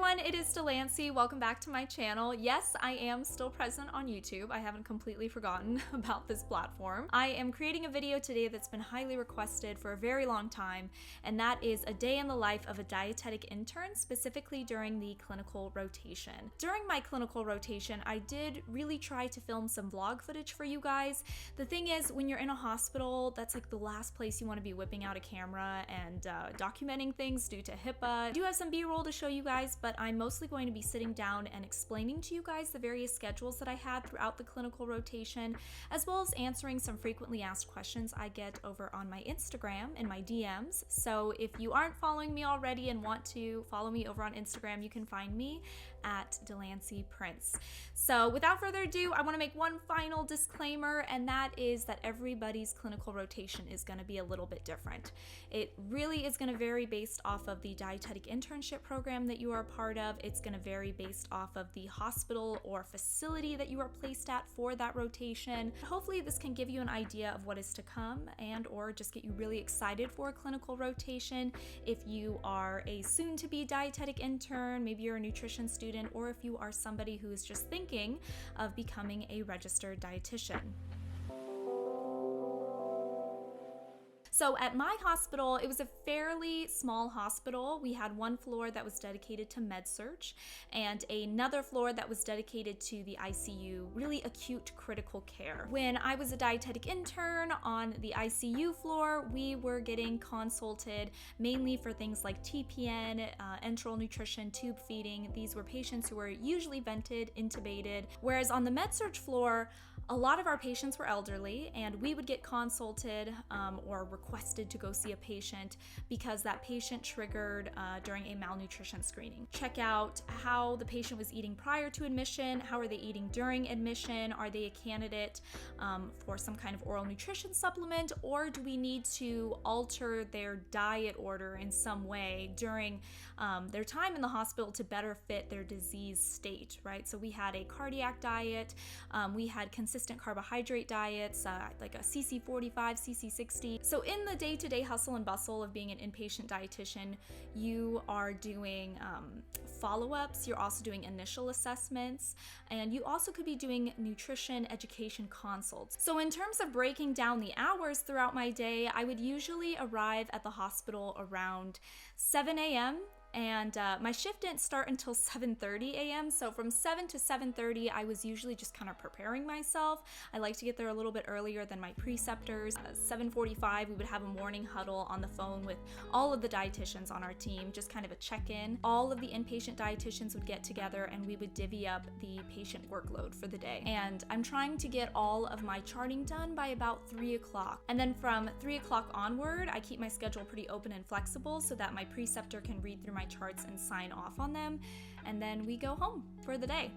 everyone, it is Delancey. Welcome back to my channel. Yes, I am still present on YouTube. I haven't completely forgotten about this platform. I am creating a video today that's been highly requested for a very long time, and that is a day in the life of a dietetic intern, specifically during the clinical rotation. During my clinical rotation, I did really try to film some vlog footage for you guys. The thing is, when you're in a hospital, that's like the last place you want to be whipping out a camera and documenting things due to HIPAA. I do have some B-roll to show you guys, but I'm mostly going to be sitting down and explaining to you guys the various schedules that I had throughout the clinical rotation, as well as answering some frequently asked questions I get over on my Instagram in my DMs. So if you aren't following me already and want to follow me over on Instagram, you can find me at Delancey Prince. So without further ado, I want to make one final disclaimer, and that is that everybody's clinical rotation is going to be a little bit different. It really is going to vary based off of the dietetic internship program that you are a part of. It's going to vary based off of the hospital or facility that you are placed at for that rotation. Hopefully this can give you an idea of what is to come and or just get you really excited for a clinical rotation if you are a soon-to-be dietetic intern, maybe you're a nutrition student, or if you are somebody who is just thinking of becoming a registered dietitian. So at my hospital, it was a fairly small hospital. We had one floor that was dedicated to med-surg and another floor that was dedicated to the ICU, really acute critical care. When I was a dietetic intern on the ICU floor, we were getting consulted mainly for things like TPN, enteral nutrition, tube feeding. These were patients who were usually vented, intubated, whereas on the med-surg floor, a lot of our patients were elderly, and we would get consulted or requested to go see a patient because that patient triggered during a malnutrition screening. Check out how the patient was eating prior to admission, how are they eating during admission, are they a candidate for some kind of oral nutrition supplement, or do we need to alter their diet order in some way during their time in the hospital to better fit their disease state, right? So we had a cardiac diet, we had consistent carbohydrate diets, like a CC45, CC60. So in the day-to-day hustle and bustle of being an inpatient dietitian, you are doing follow-ups, you're also doing initial assessments, and you also could be doing nutrition education consults. So in terms of breaking down the hours throughout my day, I would usually arrive at the hospital around 7 a.m. and my shift didn't start until 7:30 a.m. So from 7 to 7:30, I was usually just kind of preparing myself. I like to get there a little bit earlier than my preceptors. 7:45, we would have a morning huddle on the phone with all of the dietitians on our team, just kind of a check-in. All of the inpatient dietitians would get together and we would divvy up the patient workload for the day. And I'm trying to get all of my charting done by about 3 o'clock. And then from 3 o'clock onward, I keep my schedule pretty open and flexible so that my preceptor can read through my charts and sign off on them, and then we go home for the day.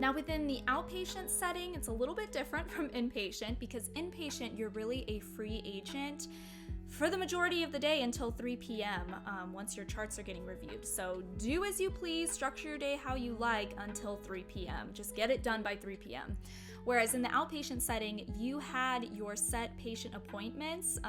Now within the outpatient setting, it's a little bit different from inpatient because inpatient, you're really a free agent for the majority of the day until 3 p.m. Once your charts are getting reviewed. So do as you please, structure your day how you like until 3 p.m. Just get it done by 3 p.m. Whereas in the outpatient setting, you had your set patient appointments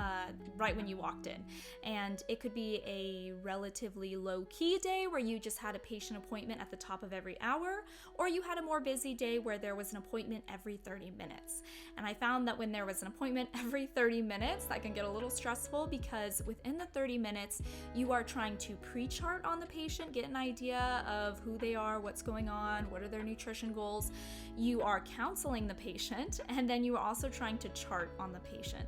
right when you walked in. And it could be a relatively low-key day where you just had a patient appointment at the top of every hour, or you had a more busy day where there was an appointment every 30 minutes. And I found that when there was an appointment every 30 minutes, that can get a little stressful because within the 30 minutes, you are trying to pre-chart on the patient, get an idea of who they are, what's going on, what are their nutrition goals. You are counseling the patient, and then you are also trying to chart on the patient.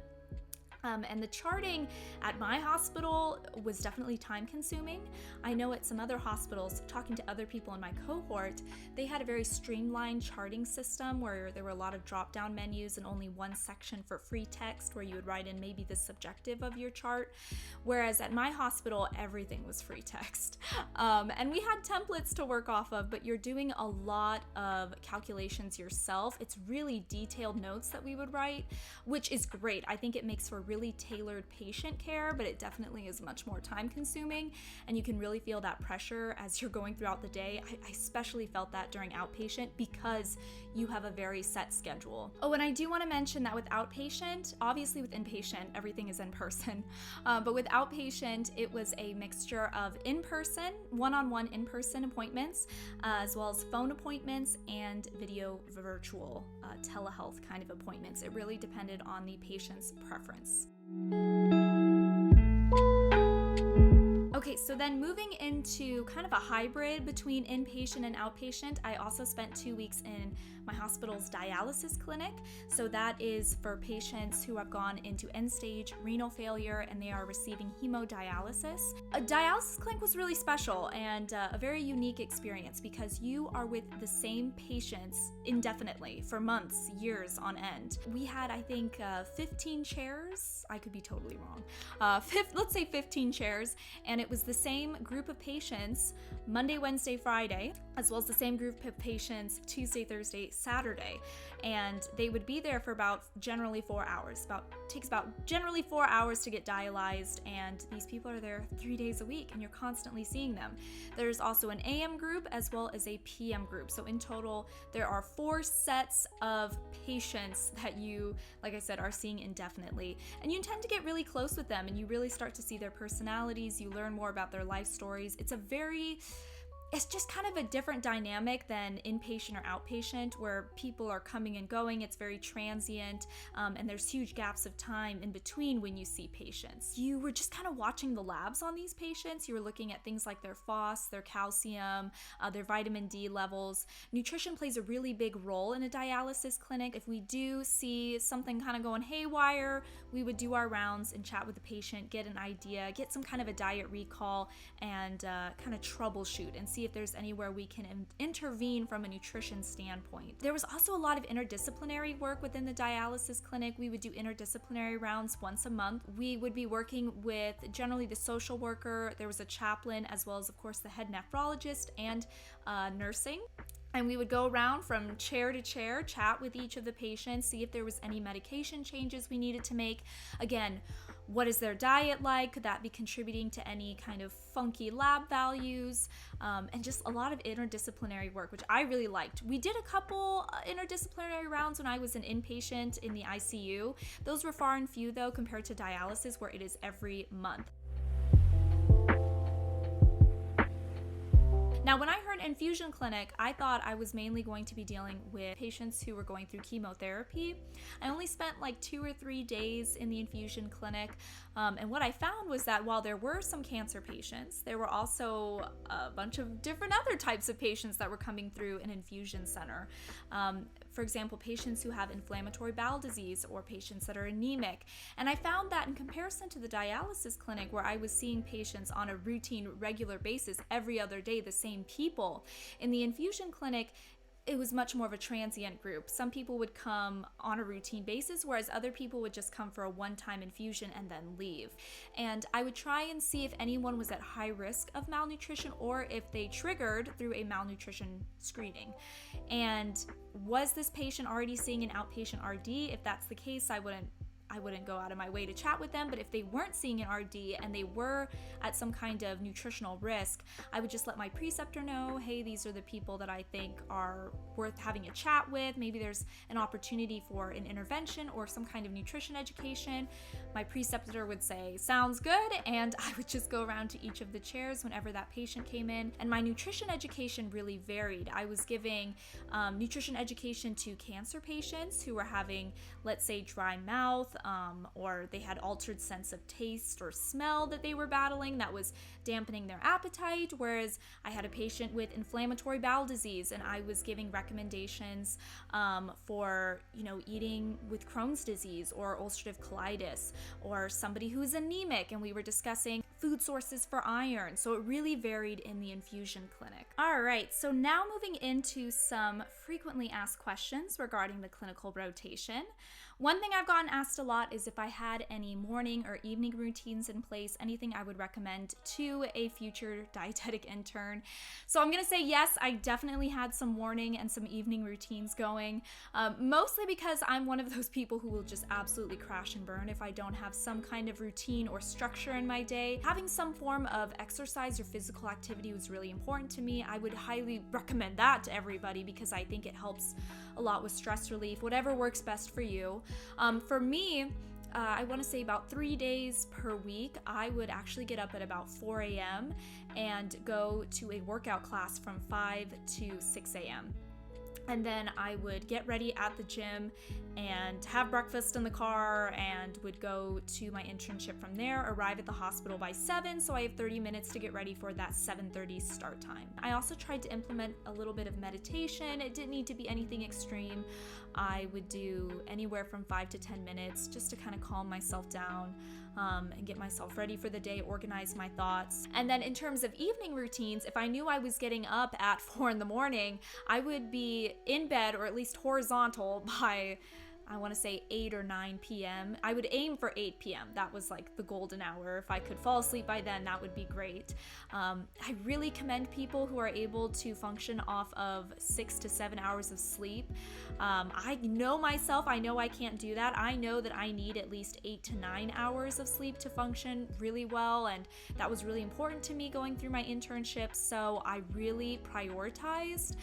And the charting at my hospital was definitely time consuming. I know at some other hospitals, talking to other people in my cohort, they had a very streamlined charting system where there were a lot of drop-down menus and only one section for free text where you would write in maybe the subjective of your chart. Whereas at my hospital, everything was free text. And we had templates to work off of, but you're doing a lot of calculations yourself. It's really detailed notes that we would write, which is great. I think it makes for really tailored patient care, but it definitely is much more time consuming, and you can really feel that pressure as you're going throughout the day. I especially felt that during outpatient because you have a very set schedule. Oh, and I do want to mention that with outpatient, obviously with inpatient, everything is in person, but with outpatient, it was a mixture of in-person, one-on-one in-person appointments, as well as phone appointments and video virtual telehealth kind of appointments. It really depended on the patient's preference. Okay, so then moving into kind of a hybrid between inpatient and outpatient, I also spent 2 weeks in my hospital's dialysis clinic. So that is for patients who have gone into end-stage renal failure and they are receiving hemodialysis. A dialysis clinic was really special and a very unique experience because you are with the same patients indefinitely for months, years on end. We had, I think, 15 chairs. I could be totally wrong. Let's say 15 chairs, and it was the same group of patients Monday, Wednesday, Friday, as well as the same group of patients Tuesday, Thursday, Saturday. And they would be there for about generally 4 hours. Takes about generally 4 hours to get dialyzed, and these people are there 3 days a week and you're constantly seeing them. There's also an AM group as well as a PM group. So in total, there are 4 sets of patients that you, like I said, are seeing indefinitely. And you tend to get really close with them and you really start to see their personalities. You learn more about their life stories. It's just kind of a different dynamic than inpatient or outpatient where people are coming and going. It's very transient, and there's huge gaps of time in between when you see patients. You were just kind of watching the labs on these patients. You were looking at things like their phos, their calcium, their vitamin D levels. Nutrition plays a really big role in a dialysis clinic. If we do see something kind of going haywire, we would do our rounds and chat with the patient, get an idea, get some kind of a diet recall, and kind of troubleshoot and see if there's anywhere we can intervene from a nutrition standpoint. There was also a lot of interdisciplinary work within the dialysis clinic. We would do interdisciplinary rounds once a month. We would be working with generally the social worker. There was a chaplain, as well as, of course, the head nephrologist and nursing. And we would go around from chair to chair, chat with each of the patients, see if there was any medication changes we needed to make. Again, what is their diet like? Could that be contributing to any kind of funky lab values? And just a lot of interdisciplinary work, which I really liked. We did a couple interdisciplinary rounds when I was an inpatient in the ICU. Those were far and few, though, compared to dialysis, where it is every month. Now, when I heard infusion clinic, I thought I was mainly going to be dealing with patients who were going through chemotherapy. I only spent like 2 or 3 days in the infusion clinic, and what I found was that while there were some cancer patients, there were also a bunch of different other types of patients that were coming through an infusion center. For example, patients who have inflammatory bowel disease or patients that are anemic. And I found that in comparison to the dialysis clinic, where I was seeing patients on a routine, regular basis every other day, the same people, in the infusion clinic, it was much more of a transient group. Some people would come on a routine basis, whereas other people would just come for a one-time infusion and then leave. And I would try and see if anyone was at high risk of malnutrition or if they triggered through a malnutrition screening. And was this patient already seeing an outpatient RD? If that's the case, I wouldn't go out of my way to chat with them. But if they weren't seeing an RD and they were at some kind of nutritional risk, I would just let my preceptor know, hey, these are the people that I think are worth having a chat with. Maybe there's an opportunity for an intervention or some kind of nutrition education. My preceptor would say, sounds good, and I would just go around to each of the chairs whenever that patient came in. And my nutrition education really varied. I was giving nutrition education to cancer patients who were having, let's say, dry mouth, or they had altered sense of taste or smell that they were battling that was dampening their appetite, whereas I had a patient with inflammatory bowel disease and I was giving recommendations for, eating with Crohn's disease or ulcerative colitis, or somebody who's anemic, and we were discussing food sources for iron. So it really varied in the infusion clinic. All right, so now moving into some frequently asked questions regarding the clinical rotation. One thing I've gotten asked a lot is if I had any morning or evening routines in place, anything I would recommend to a future dietetic intern. So I'm gonna say yes, I definitely had some morning and some evening routines going, mostly because I'm one of those people who will just absolutely crash and burn if I don't have some kind of routine or structure in my day. Having some form of exercise or physical activity was really important to me. I would highly recommend that to everybody because I think it helps a lot with stress relief, whatever works best for you. For me, I want to say about 3 days per week, I would actually get up at about 4 a.m. and go to a workout class from 5 to 6 a.m. And then I would get ready at the gym and have breakfast in the car and would go to my internship from there, arrive at the hospital by 7, so I have 30 minutes to get ready for that 7:30 start time. I also tried to implement a little bit of meditation. It didn't need to be anything extreme. I would do anywhere from 5 to 10 minutes just to kind of calm myself down and get myself ready for the day, organize my thoughts. And then in terms of evening routines, if I knew I was getting up at 4 in the morning, I would be in bed or at least horizontal by, I want to say 8 or 9 p.m. I would aim for 8 p.m. That was like the golden hour. If I could fall asleep by then, that would be great. I really commend people who are able to function off of 6 to 7 hours of sleep. I know myself, I know I can't do that. I know that I need at least 8 to 9 hours of sleep to function really well, and that was really important to me going through my internship, so I really prioritized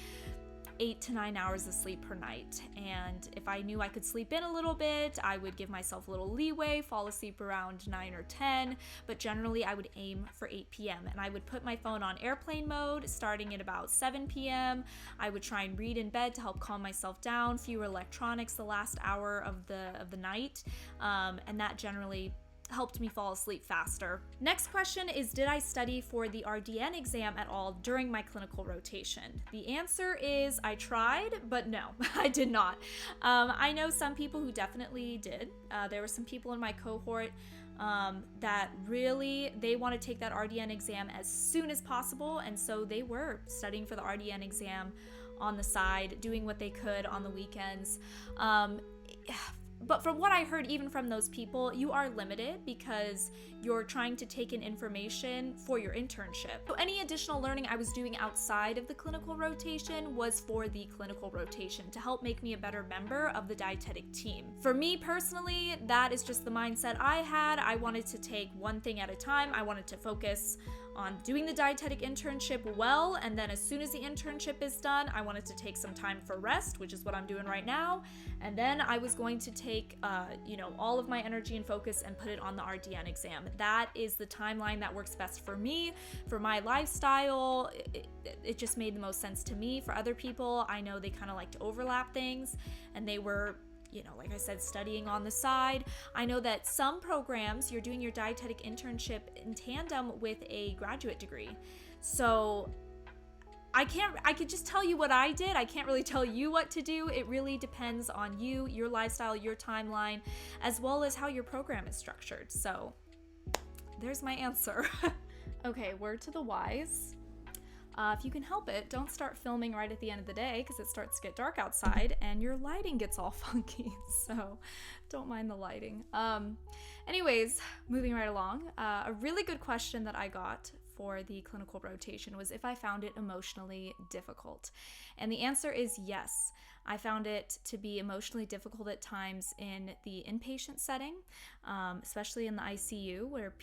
8 to 9 hours of sleep per night. And if I knew I could sleep in a little bit, I would give myself a little leeway, fall asleep around 9 or 10, but generally I would aim for 8 p.m. and I would put my phone on airplane mode starting at about 7 p.m. I would try and read in bed to help calm myself down, fewer electronics the last hour of the night, and that generally helped me fall asleep faster. Next question is, did I study for the RDN exam at all during my clinical rotation? The answer is I tried, but no, I did not. I know some people who definitely did. There were some people in my cohort that really, they want to take that RDN exam as soon as possible, and so they were studying for the RDN exam on the side, doing what they could on the weekends. But from what I heard, even from those people, you are limited because you're trying to take in information for your internship. So any additional learning I was doing outside of the clinical rotation was for the clinical rotation to help make me a better member of the dietetic team. For me personally, that is just the mindset I had. I wanted to take one thing at a time. I wanted to focus on doing the dietetic internship well, and then as soon as the internship is done, I wanted to take some time for rest, which is what I'm doing right now, and then I was going to take all of my energy and focus and put it on the RDN exam. That is the timeline that works best for me, for my lifestyle. It just made the most sense to me. For other people, I know they kind of like to overlap things, and they were, like I said, studying on the side. I know that some programs, you're doing your dietetic internship in tandem with a graduate degree. So I could just tell you what I did. I can't really tell you what to do. It really depends on you, your lifestyle, your timeline, as well as how your program is structured. So there's my answer. Okay, word to the wise. If you can help it, don't start filming right at the end of the day because it starts to get dark outside and your lighting gets all funky. So don't mind the lighting. Anyways, moving right along. A really good question that I got for the clinical rotation was if I found it emotionally difficult. And the answer is yes. I found it to be emotionally difficult at times in the inpatient setting, especially in the ICU where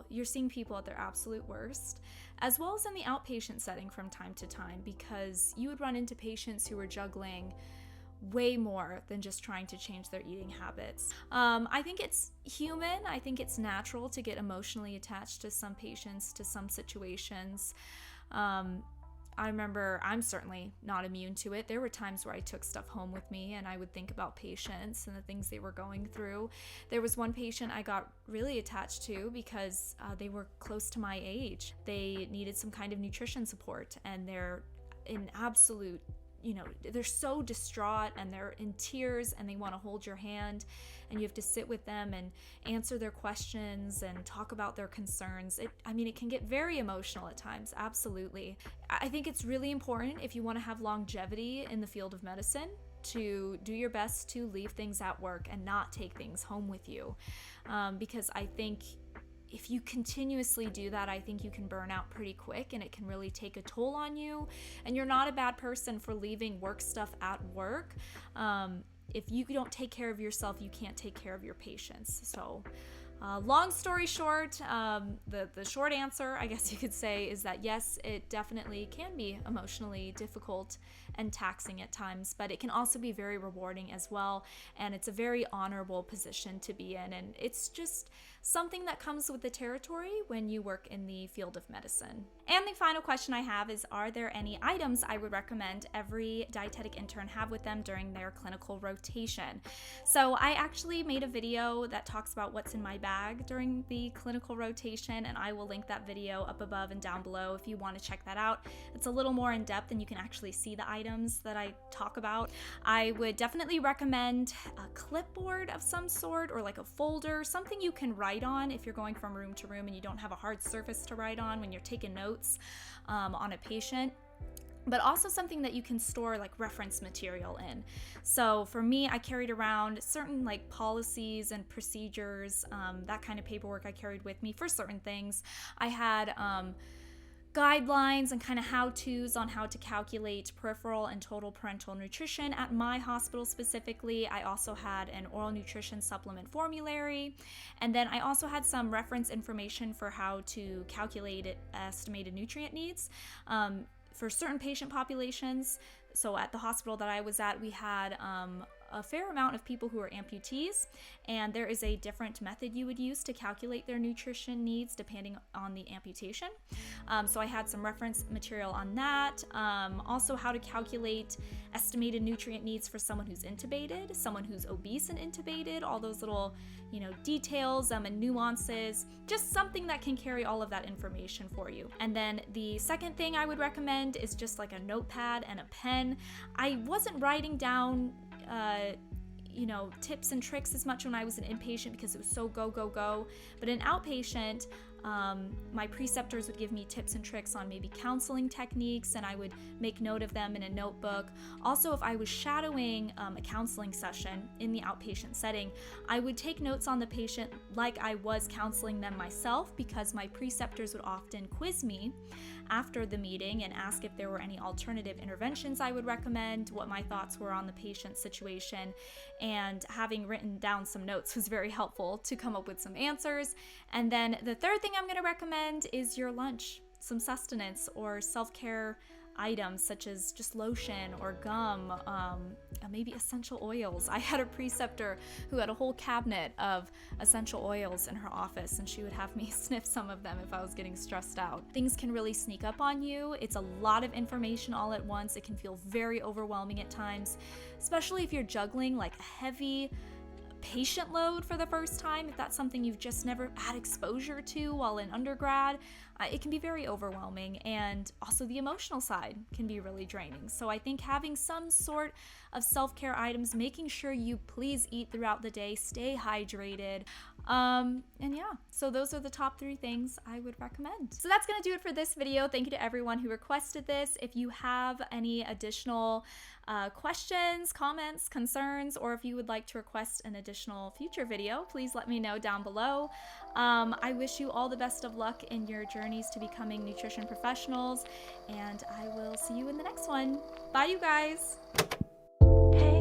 you're seeing people at their absolute worst, as well as in the outpatient setting from time to time, because you would run into patients who were juggling way more than just trying to change their eating habits. I think it's human. I think it's natural to get emotionally attached to some patients, to some situations. I remember I'm certainly not immune to it. There were times where I took stuff home with me and I would think about patients and the things they were going through. There was one patient I got really attached to because they were close to my age. They needed some kind of nutrition support, and they're in absolute, they're so distraught and they're in tears and they want to hold your hand, and you have to sit with them and answer their questions and talk about their concerns. It can get very emotional at times, absolutely. I think it's really important if you want to have longevity in the field of medicine to do your best to leave things at work and not take things home with you. Because I think if you continuously do that, I think you can burn out pretty quick and it can really take a toll on you. And you're not a bad person for leaving work stuff at work. If you don't take care of yourself, you can't take care of your patients. So long story short, the short answer, I guess you could say, is that yes, it definitely can be emotionally difficult and taxing at times, but it can also be very rewarding as well. And it's a very honorable position to be in. And it's just something that comes with the territory when you work in the field of medicine. And the final question I have is, are there any items I would recommend every dietetic intern have with them during their clinical rotation? So I actually made a video that talks about what's in my bag during the clinical rotation, and I will link that video up above and down below if you want to check that out. It's a little more in depth and you can actually see the items that I talk about. I would definitely recommend a clipboard of some sort, or like a folder, something you can write on if you're going from room to room and you don't have a hard surface to write on when you're taking notes on a patient. But also something that you can store like reference material in. So for me, I carried around certain like policies and procedures, that kind of paperwork I carried with me for certain things. I had guidelines and kind of how-tos on how to calculate peripheral and total parenteral nutrition at my hospital specifically. I also had an oral nutrition supplement formulary, and then I also had some reference information for how to calculate estimated nutrient needs for certain patient populations. So at the hospital that I was at, we had a fair amount of people who are amputees, and there is a different method you would use to calculate their nutrition needs depending on the amputation. So I had some reference material on that. Also how to calculate estimated nutrient needs for someone who's intubated, someone who's obese and intubated, all those little, details and nuances, just something that can carry all of that information for you. And then the second thing I would recommend is just like a notepad and a pen. I wasn't writing down tips and tricks as much when I was an inpatient because it was so go. But an outpatient, my preceptors would give me tips and tricks on maybe counseling techniques, and I would make note of them in a notebook. Also, if I was shadowing a counseling session in the outpatient setting, I would take notes on the patient like I was counseling them myself, because my preceptors would often quiz me after the meeting and ask if there were any alternative interventions I would recommend, what my thoughts were on the patient's situation, and having written down some notes was very helpful to come up with some answers. And then the third thing I'm going to recommend is your lunch, some sustenance or self-care items such as just lotion or gum, maybe essential oils. I had a preceptor who had a whole cabinet of essential oils in her office, and she would have me sniff some of them if I was getting stressed out. Things can really sneak up on you. It's a lot of information all at once. It can feel very overwhelming at times, especially if you're juggling like a heavy patient load for the first time. If that's something you've just never had exposure to while in undergrad, it can be very overwhelming, and also the emotional side can be really draining. So I think having some sort of self-care items, making sure you please eat throughout the day, stay hydrated, and yeah, so those are the top 3 things I would recommend. So that's gonna do it for this video. Thank you to everyone who requested this. If you have any additional questions, comments, concerns, or if you would like to request an additional future video, please let me know down below. I wish you all the best of luck in your journeys to becoming nutrition professionals, and I will see you in the next one. Bye, you guys. Hey.